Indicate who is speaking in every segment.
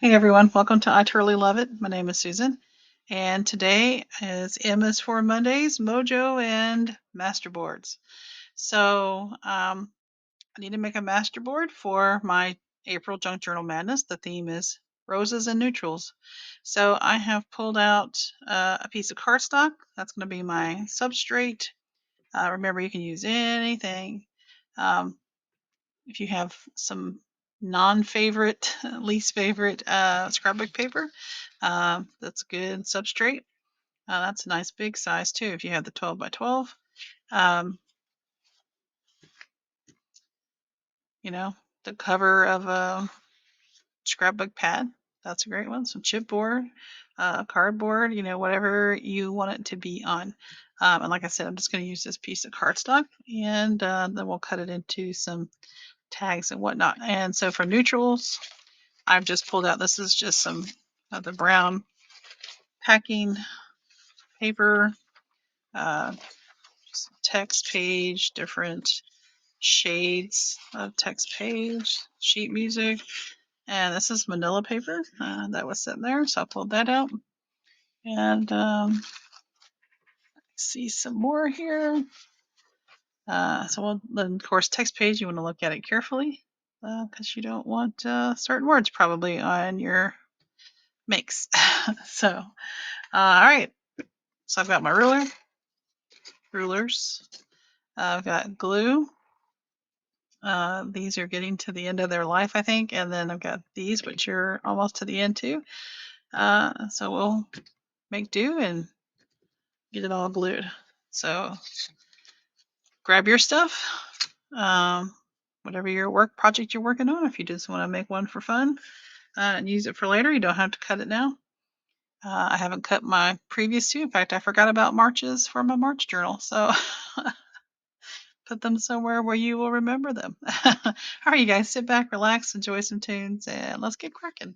Speaker 1: Hey everyone, welcome to I Totally Love It. My name is Susan, and today is M is for Mondays, Mojo, and Masterboards. So I need to make a masterboard for my April Junk Journal Madness. The theme is roses and neutrals. So I have pulled out a piece of cardstock. That's going to be my substrate. Remember, you can use anything. Um, if you have some non-favorite, least favorite scrapbook paper, that's a good substrate. That's a nice big size too if you have the 12 by 12. Um, you know, the cover of a scrapbook pad, that's a great one. Some chipboard, cardboard, whatever you want it to be on. And like I said, I'm just going to use this piece of cardstock and then we'll cut it into some tags and whatnot. And so for neutrals, I've just pulled out, this is just some of the brown packing paper, uh, text page, different shades of text page, sheet music, and this is manila paper that was sitting there, so I pulled that out. And see some more here. Then of course, text page, you want to look at it carefully because you don't want certain words probably on your mix. So, all right. So I've got my rulers. I've got glue. These are getting to the end of their life, I think. And then I've got these, which are almost to the end too. So we'll make do and get it all glued. So grab your stuff, whatever your work project you're working on. If you just want to make one for fun and use it for later, you don't have to cut it now. I haven't cut my previous two. In fact, I forgot about Marches for my March journal. So put them somewhere where you will remember them. All right, you guys, sit back, relax, enjoy some tunes, and let's get cracking.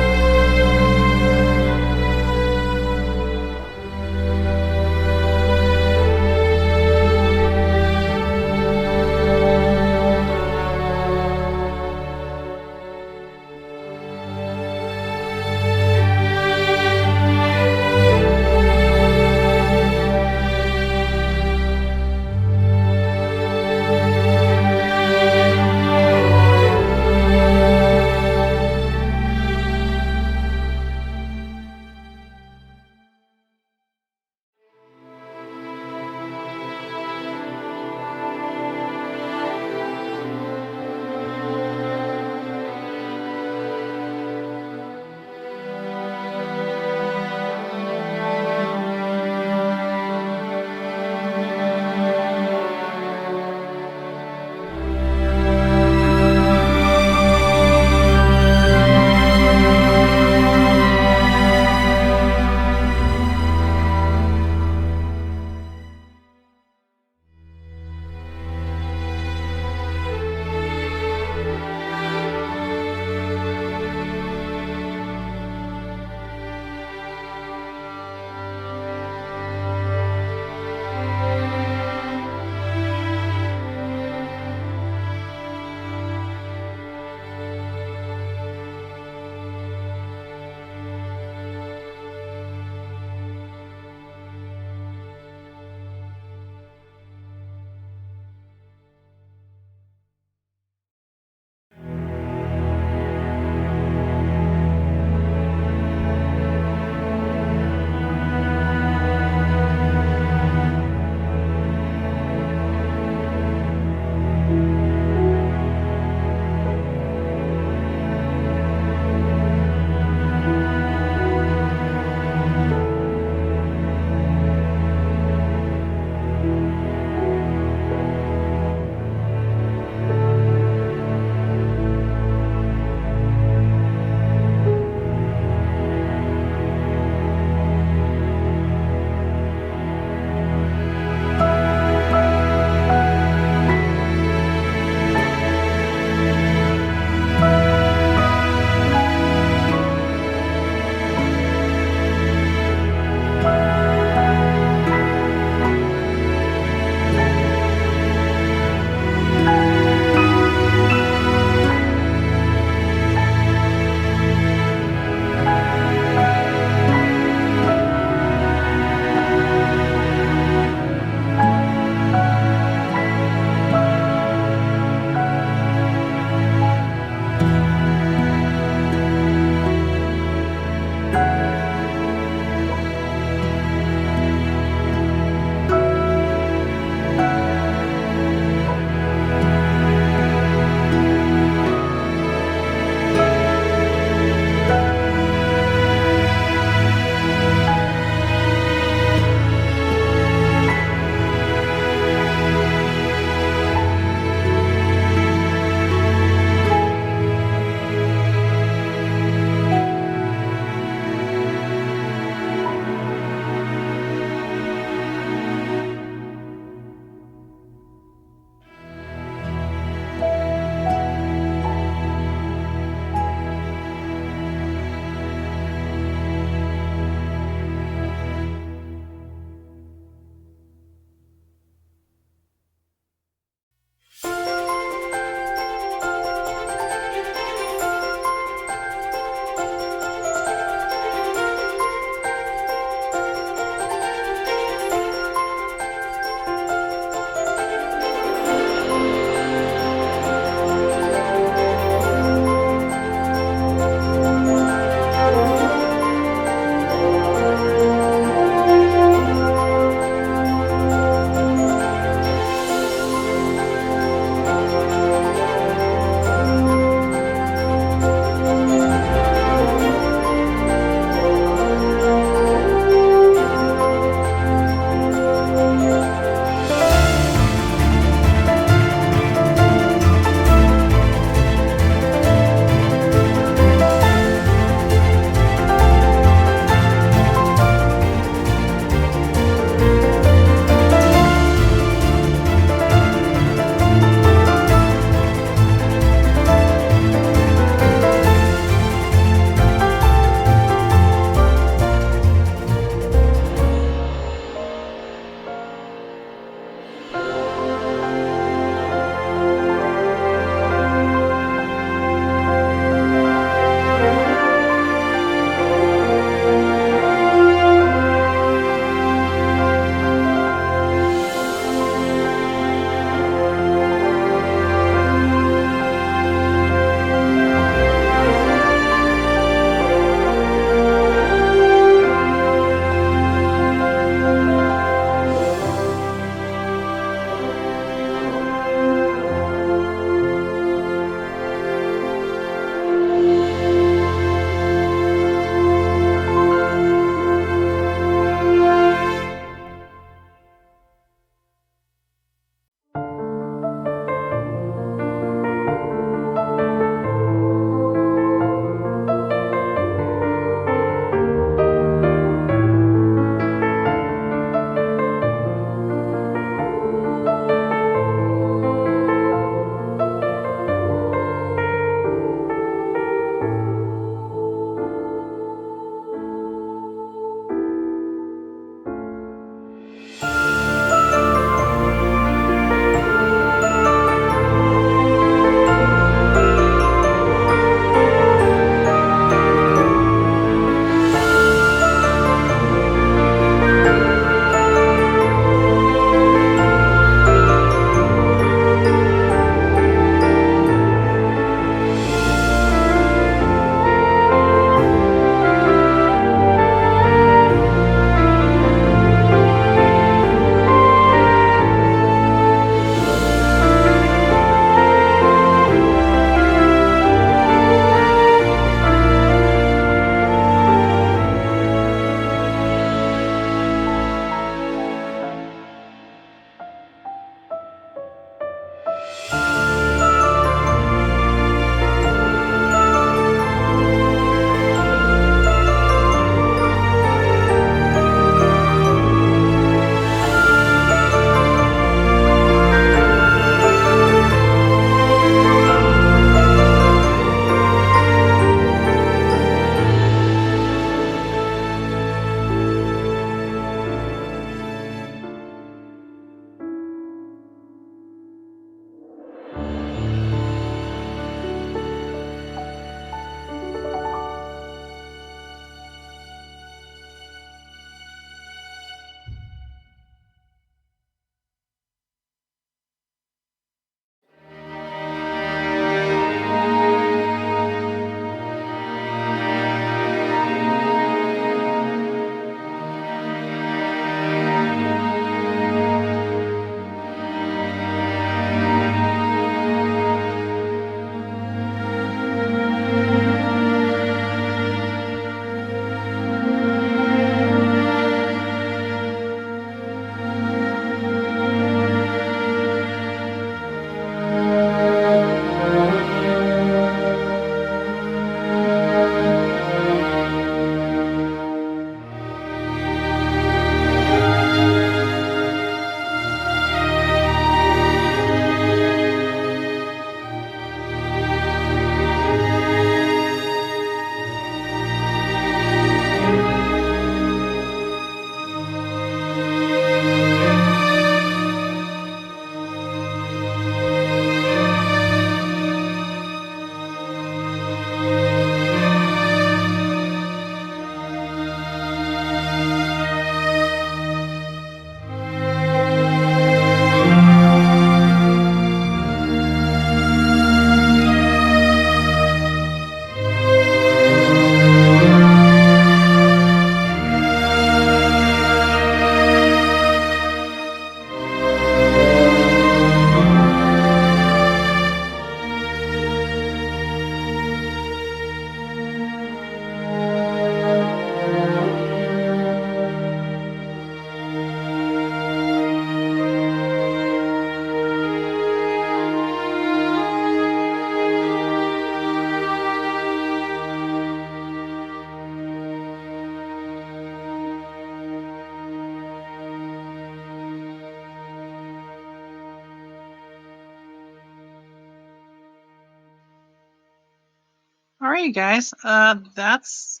Speaker 1: right, guys. That's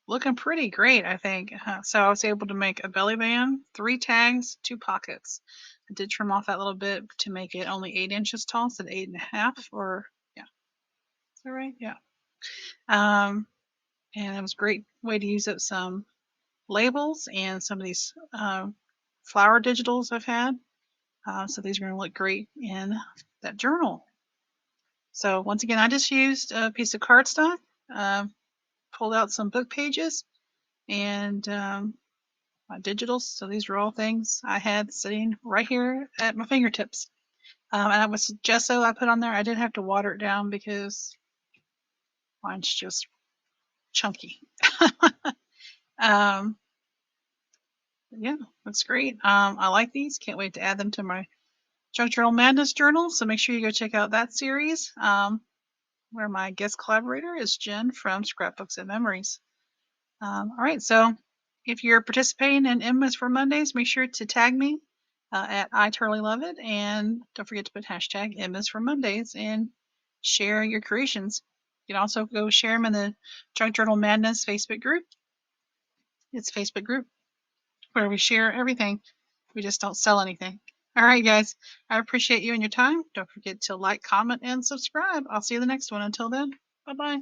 Speaker 1: looking pretty great, I think. So I was able to make a belly band, 3 tags, 2 pockets. I did trim off that little bit to make it only 8 inches tall instead of 8.5, or yeah, is that right? Yeah. And it was a great way to use up some labels and some of these flower digitals I've had. So these are going to look great in that journal. So once again, I just used a piece of cardstock, pulled out some book pages, and my digitals. So these are all things I had sitting right here at my fingertips. And I was gesso I put on there. I did have to water it down because mine's just chunky. um, yeah, that's great. I like these. Can't wait to add them to my Junk Journal Madness journal. So make sure you go check out that series. Where my guest collaborator is Jen from Scrapbooks and Memories. All right, so if you're participating in Emma's for Mondays, make sure to tag me at I Totally Love It, and don't forget to put hashtag Emma's for Mondays and share your creations. You can also go share them in the Junk Journal Madness Facebook group. It's a Facebook group where we share everything. We just don't sell anything. All right, guys, I appreciate you and your time. Don't forget to like, comment, and subscribe. I'll see you in the next one. Until then, bye-bye.